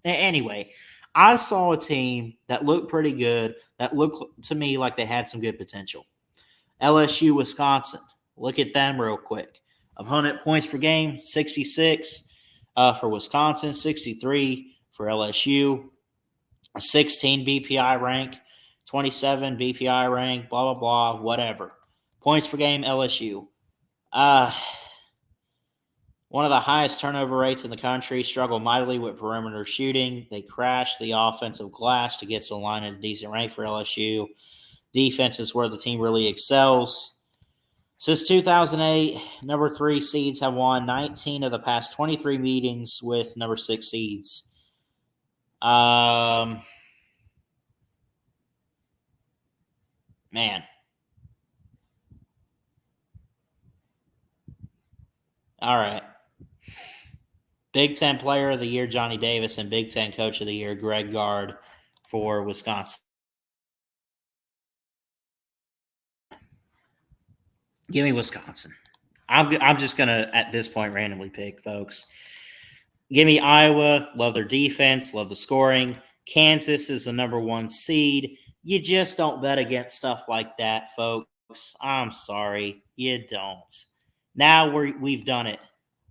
Anyway, I saw a team that looked pretty good, that looked to me like they had some good potential. LSU, Wisconsin. Look at them real quick. Opponent points per game, 66 for Wisconsin, 63 for LSU. 16 BPI rank, 27 BPI rank, blah, blah, blah, whatever. Points per game, LSU. One of the highest turnover rates in the country, struggle mightily with perimeter shooting. They crash the offensive glass to get to the line at a decent rank for LSU. Defense is where the team really excels. Since 2008, number 3 seeds have won 19 of the past 23 meetings with number 6 seeds. Man. All right. Big Ten Player of the Year, Johnny Davis, and Big Ten Coach of the Year, Greg Gard for Wisconsin. Give me Wisconsin. I'm just going to, at this point, randomly pick, folks. Give me Iowa. Love their defense. Love the scoring. Kansas is the number 1 seed. You just don't bet against stuff like that, folks. I'm sorry. You don't. Now we've done it.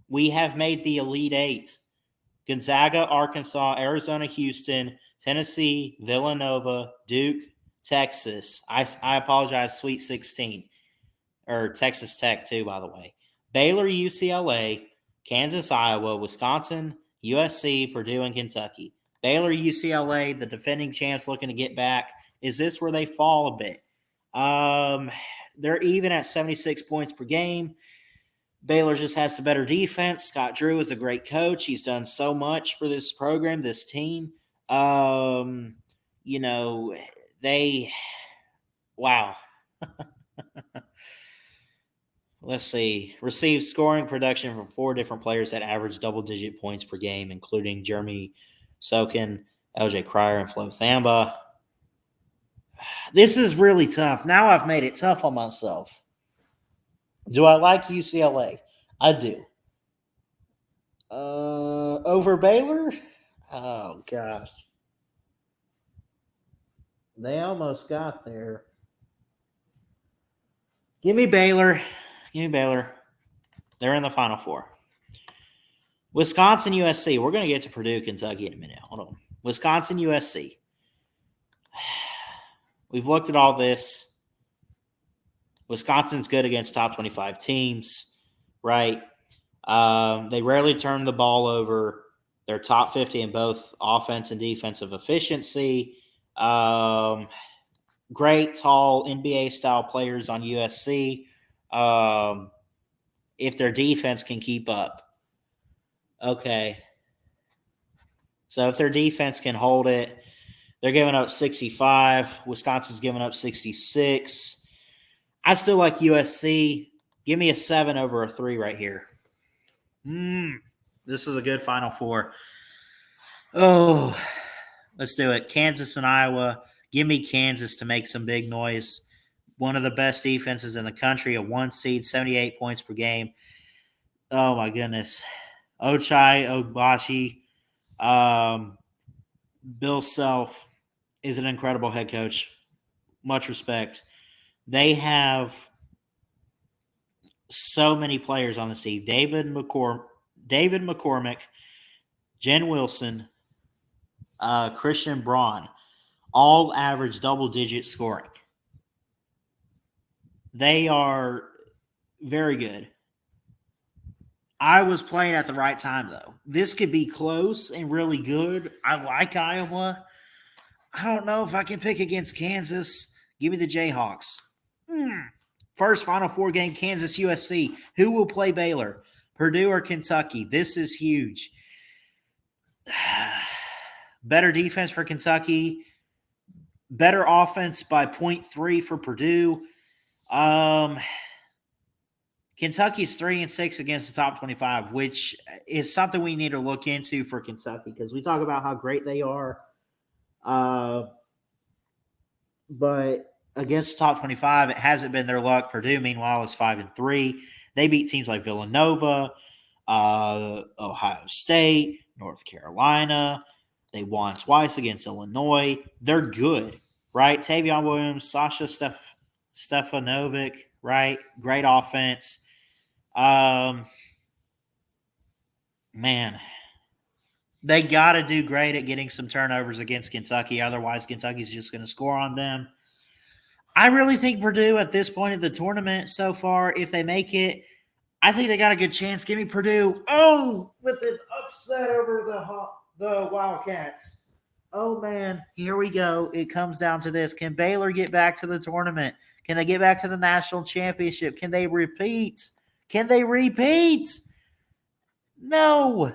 We have made the Elite 8. Gonzaga, Arkansas, Arizona, Houston, Tennessee, Villanova, Duke, Texas. I apologize, Sweet 16. Or Texas Tech, too, by the way. Baylor, UCLA, Kansas, Iowa, Wisconsin, USC, Purdue, and Kentucky. Baylor, UCLA, the defending champs looking to get back. Is this where they fall a bit? They're even at 76 points per game. Baylor just has the better defense. Scott Drew is a great coach. He's done so much for this program, this team. Wow. Let's see. Received scoring production from 4 different players that average double-digit points per game, including Jeremy Sokin, LJ Cryer, and Flo Thamba. This is really tough. Now I've made it tough on myself. Do I like UCLA? I do. Over Baylor? Oh, gosh. They almost got there. Give me Baylor. They're in the Final Four. Wisconsin, USC. We're going to get to Purdue, Kentucky in a minute. Hold on. Wisconsin, USC. We've looked at all this. Wisconsin's good against top 25 teams, right? They rarely turn the ball over. They're top 50 in both offense and defensive efficiency. Great, tall, NBA-style players on USC. If their defense can keep up. Okay. So if their defense can hold it, they're giving up 65. Wisconsin's giving up 66. I still like USC. Give me a 7 over a 3 right here. This is a good Final Four. Oh, let's do it. Kansas and Iowa. Give me Kansas to make some big noise. One of the best defenses in the country, a 1 seed, 78 points per game. Oh, my goodness. Ochai Ogbachi, Bill Self is an incredible head coach. Much respect. They have so many players on this team. David McCormick, Jen Wilson, Christian Braun, all average double-digit scoring. They are very good. I was playing at the right time, though. This could be close and really good. I like Iowa. I don't know if I can pick against Kansas. Give me the Jayhawks. First Final Four game, Kansas USC. Who will play Baylor? Purdue or Kentucky? This is huge. Better defense for Kentucky. Better offense by 0.3 for Purdue. Kentucky's 3-6 against the top 25, which is something we need to look into for Kentucky because we talk about how great they are. But against the top 25, it hasn't been their luck. Purdue, meanwhile, is 5-3. They beat teams like Villanova, Ohio State, North Carolina. They won twice against Illinois. They're good, right? Tavion Williams, Sasha Stefanovic, right? Great offense. Man, They got to do great at getting some turnovers against Kentucky. Otherwise, Kentucky's just going to score on them. I really think Purdue at this point of the tournament so far, if they make it, I think they got a good chance. Give me Purdue. Oh, with an upset over the Wildcats. Oh, man. Here we go. It comes down to this. Can Baylor get back to the tournament? Can they get back to the national championship? Can they repeat? Can they repeat? No.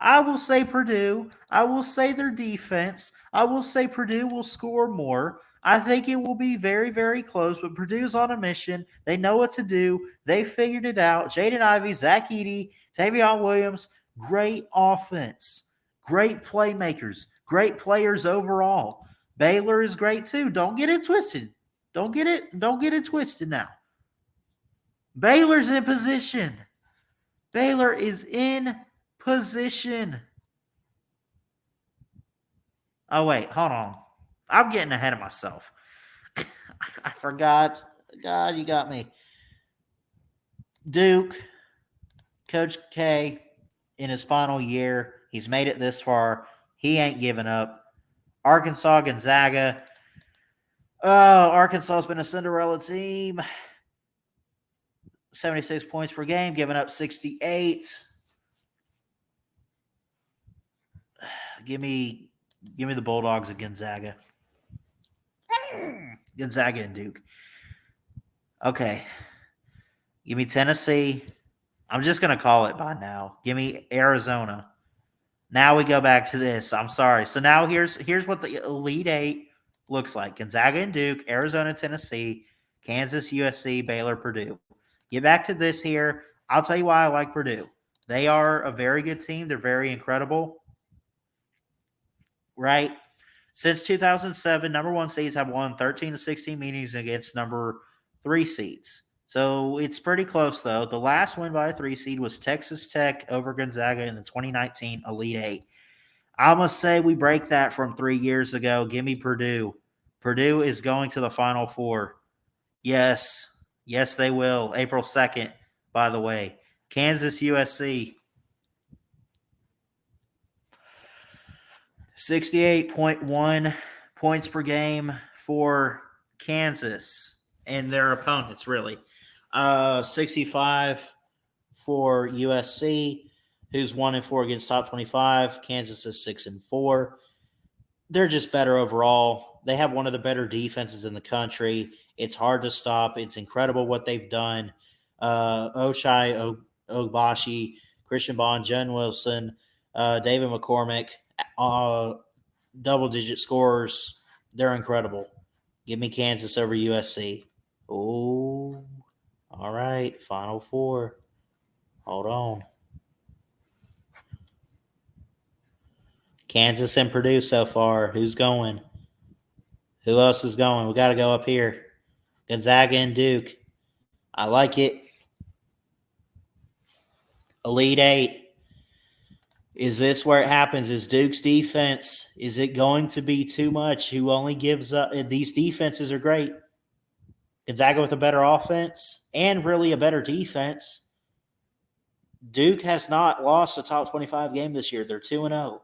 I will say Purdue. I will say their defense. I will say Purdue will score more. I think it will be very, very close, but Purdue's on a mission. They know what to do. They figured it out. Jaden Ivey, Zach Edey, Tavion Williams, great offense. Great playmakers. Great players overall. Baylor is great too. Don't get it twisted. Don't get it twisted now. Baylor's in position. Baylor is in position. Oh, wait. Hold on. I'm getting ahead of myself. I forgot. God, you got me. Duke, Coach K, in his final year, he's made it this far. He ain't giving up. Arkansas, Gonzaga. Oh, Arkansas's been a Cinderella team. 76 points per game, giving up 68. Give me the Bulldogs of Gonzaga. Gonzaga and Duke. Okay. Give me Tennessee. I'm just going to call it by now. Give me Arizona. Now we go back to this. I'm sorry. So now here's what the Elite Eight looks like. Gonzaga and Duke, Arizona, Tennessee, Kansas, USC, Baylor, Purdue. Get back to this here. I'll tell you why I like Purdue. They are a very good team. They're very incredible. Right? Since 2007, number 1 seeds have won 13 to 16 meetings against number 3 seeds. So it's pretty close, though. The last win by a 3 seed was Texas Tech over Gonzaga in the 2019 Elite Eight. I must say we break that from 3 years ago. Give me Purdue. Purdue is going to the Final Four. Yes. Yes, they will. April 2nd, by the way. Kansas, USC. 68.1 points per game for Kansas and their opponents, really. 65 for USC, who's 1-4 against top 25. Kansas is 6-4. They're just better overall. They have one of the better defenses in the country. It's hard to stop. It's incredible what they've done. Ochai Ogbashi, Christian Bond, Jen Wilson, David McCormick, double-digit scorers. They're incredible. Give me Kansas over USC. Oh, all right. Final Four. Hold on. Kansas and Purdue so far. Who's going? Who else is going? We got to go up here. Gonzaga and Duke. I like it. Elite Eight. Is this where it happens? Is Duke's defense, is it going to be too much? Who only gives up? These defenses are great. Gonzaga with a better offense and really a better defense. Duke has not lost a top 25 game this year. They're 2-0.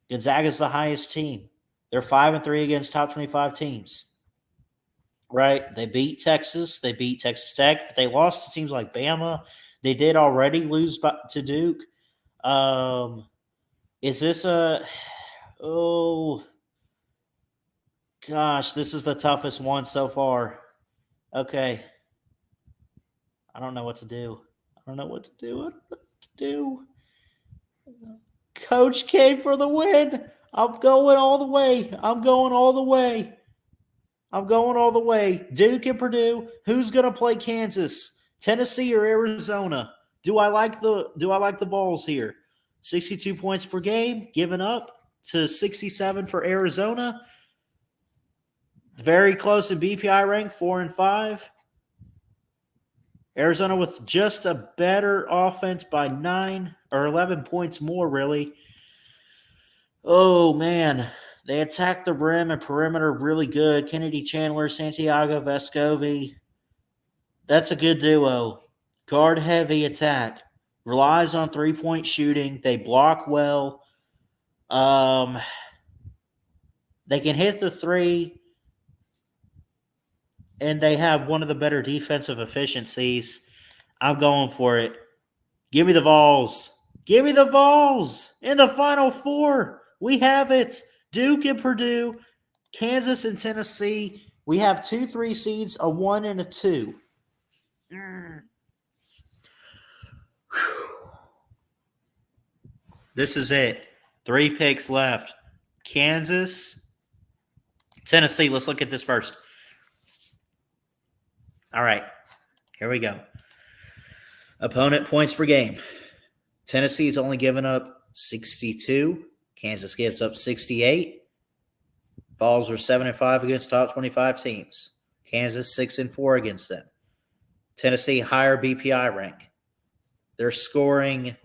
Gonzaga's the highest team. They're 5-3 against top 25 teams. Right? They beat Texas. They beat Texas Tech. But they lost to teams like Bama. They did already lose to Duke. Is this oh gosh, this is the toughest one so far. Okay. I don't know what to do. Coach K for the win. I'm going all the way. Duke and Purdue. Who's going to play Kansas? Tennessee or Arizona? Do I like the balls here? 62 points per game, given up to 67 for Arizona. Very close in BPI rank, 4-5. Arizona with just a better offense by 9 or 11 points more, really. Oh, man. They attack the rim and perimeter really good. Kennedy Chandler, Santiago Vescovi. That's a good duo. Guard-heavy attack. Relies on three-point shooting. They block well. They can hit the three, and they have one of the better defensive efficiencies. I'm going for it. Give me the Vols. Give me the Vols in the Final Four. We have it. Duke and Purdue, Kansas and Tennessee. We have 2 3 seeds, a 1 and a 2. This is it. 3 picks left. Kansas, Tennessee. Let's look at this first. All right. Here we go. Opponent points per game. Tennessee's only given up 62. Kansas gives up 68. Vols are 7-5 against top 25 teams. Kansas 6-4 against them. Tennessee higher BPI rank. They're scoring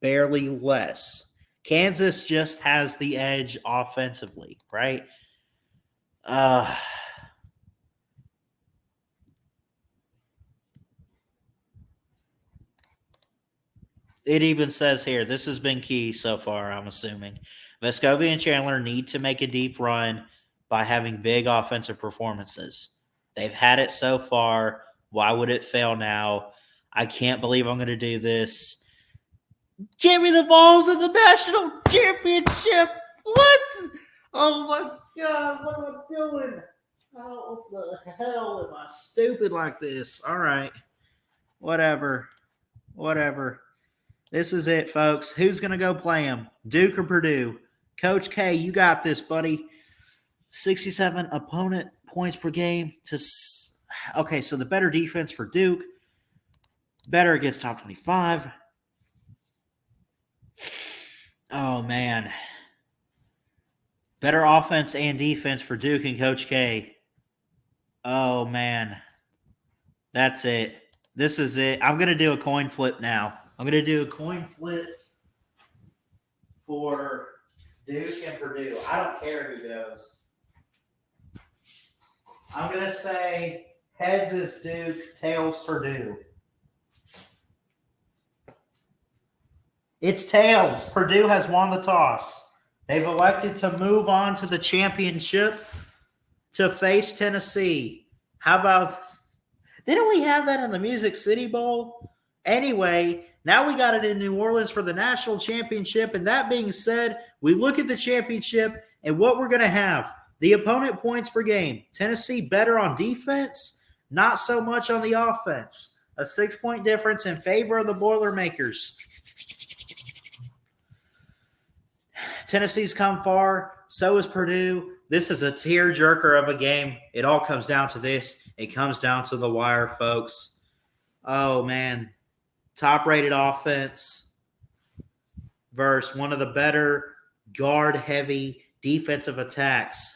barely less. Kansas just has the edge offensively, right? It even says here, this has been key so far, I'm assuming. Vescovi and Chandler need to make a deep run by having big offensive performances. They've had it so far. Why would it fail now? I can't believe I'm going to do this. Give me the Vols in the national championship. What? Oh, my God. What am I doing? How the hell am I stupid like this? All right. Whatever. This is it, folks. Who's going to go play them? Duke or Purdue? Coach K, you got this, buddy. 67 opponent points per game. Okay, so the better defense for Duke. Better against top 25. Oh, man. Better offense and defense for Duke and Coach K. Oh, man. That's it. This is it. I'm going to do a coin flip now. I'm going to do a coin flip for Duke and Purdue. I don't care who goes. I'm going to say heads is Duke, tails Purdue. It's tails. Purdue has won the toss. They've elected to move on to the championship to face Tennessee. How about – didn't we have that in the Music City Bowl? Anyway, now we got it in New Orleans for the national championship. And that being said, we look at the championship and what we're going to have. The opponent points per game. Tennessee better on defense, not so much on the offense. A 6-point difference in favor of the Boilermakers. Tennessee's come far. So has Purdue. This is a tearjerker of a game. It all comes down to this. It comes down to the wire, folks. Oh, man. Top-rated offense versus one of the better guard-heavy defensive attacks.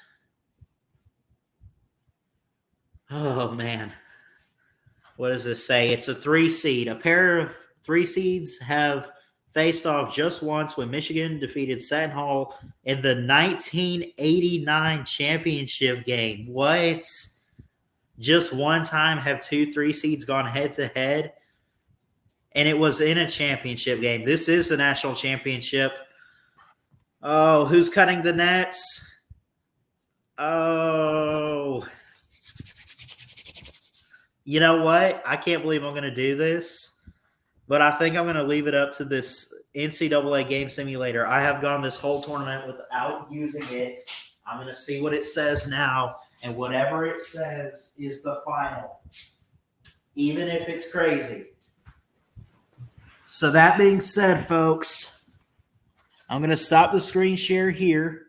Oh, man. What does this say? It's a 3 seed. A pair of 3 seeds have faced off just once when Michigan defeated Seton Hall in the 1989 championship game. What? Just one time have 2 3 seeds gone head-to-head? And it was in a championship game. This is the national championship. Oh, who's cutting the nets? Oh. You know what? I can't believe I'm going to do this, but I think I'm going to leave it up to this NCAA game simulator. I have gone this whole tournament without using it. I'm going to see what it says now, and whatever it says is the final, even if it's crazy. So that being said, folks, I'm going to stop the screen share here.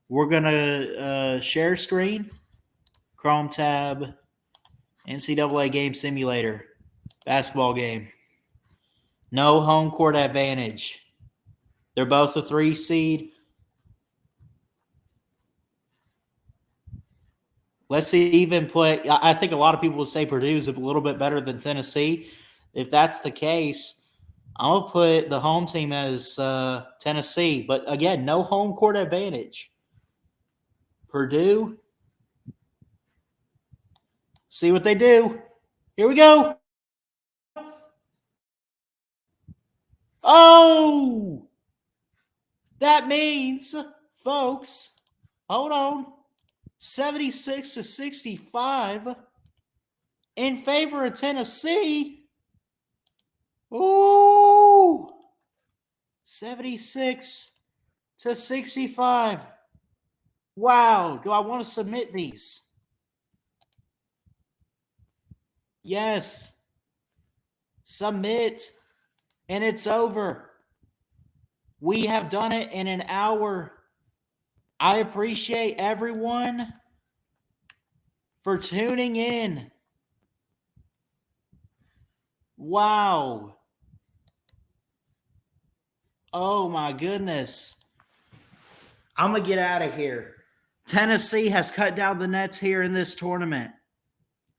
We're going to share screen, Chrome tab, NCAA game simulator, basketball game. No home court advantage. They're both a 3 seed. Let's even put – I think a lot of people would say Purdue's a little bit better than Tennessee. If that's the case, I'm going to put the home team as Tennessee. But, again, no home court advantage. Purdue. See what they do. Here we go. Oh! That means, folks, hold on, 76-65 in favor of Tennessee. Ooh, 76-65. Wow, do I want to submit these? Yes. Submit. And it's over. We have done it in an hour. I appreciate everyone for tuning in. Wow. Oh my goodness. I'm going to get out of here. Tennessee has cut down the nets here in this tournament.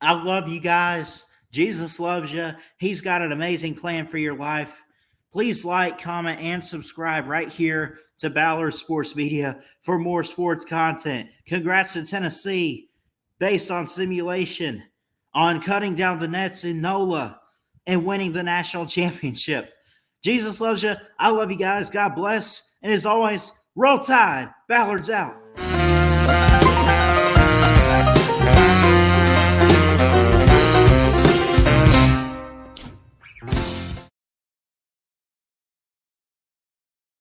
I love you guys. Jesus loves you. He's got an amazing plan for your life. Please like, comment, and subscribe right here to Ballard Sports Media for more sports content. Congrats to Tennessee, based on simulation, on cutting down the nets in NOLA and winning the national championship. Jesus loves you. I love you guys. God bless. And as always, roll tide. Ballard's out.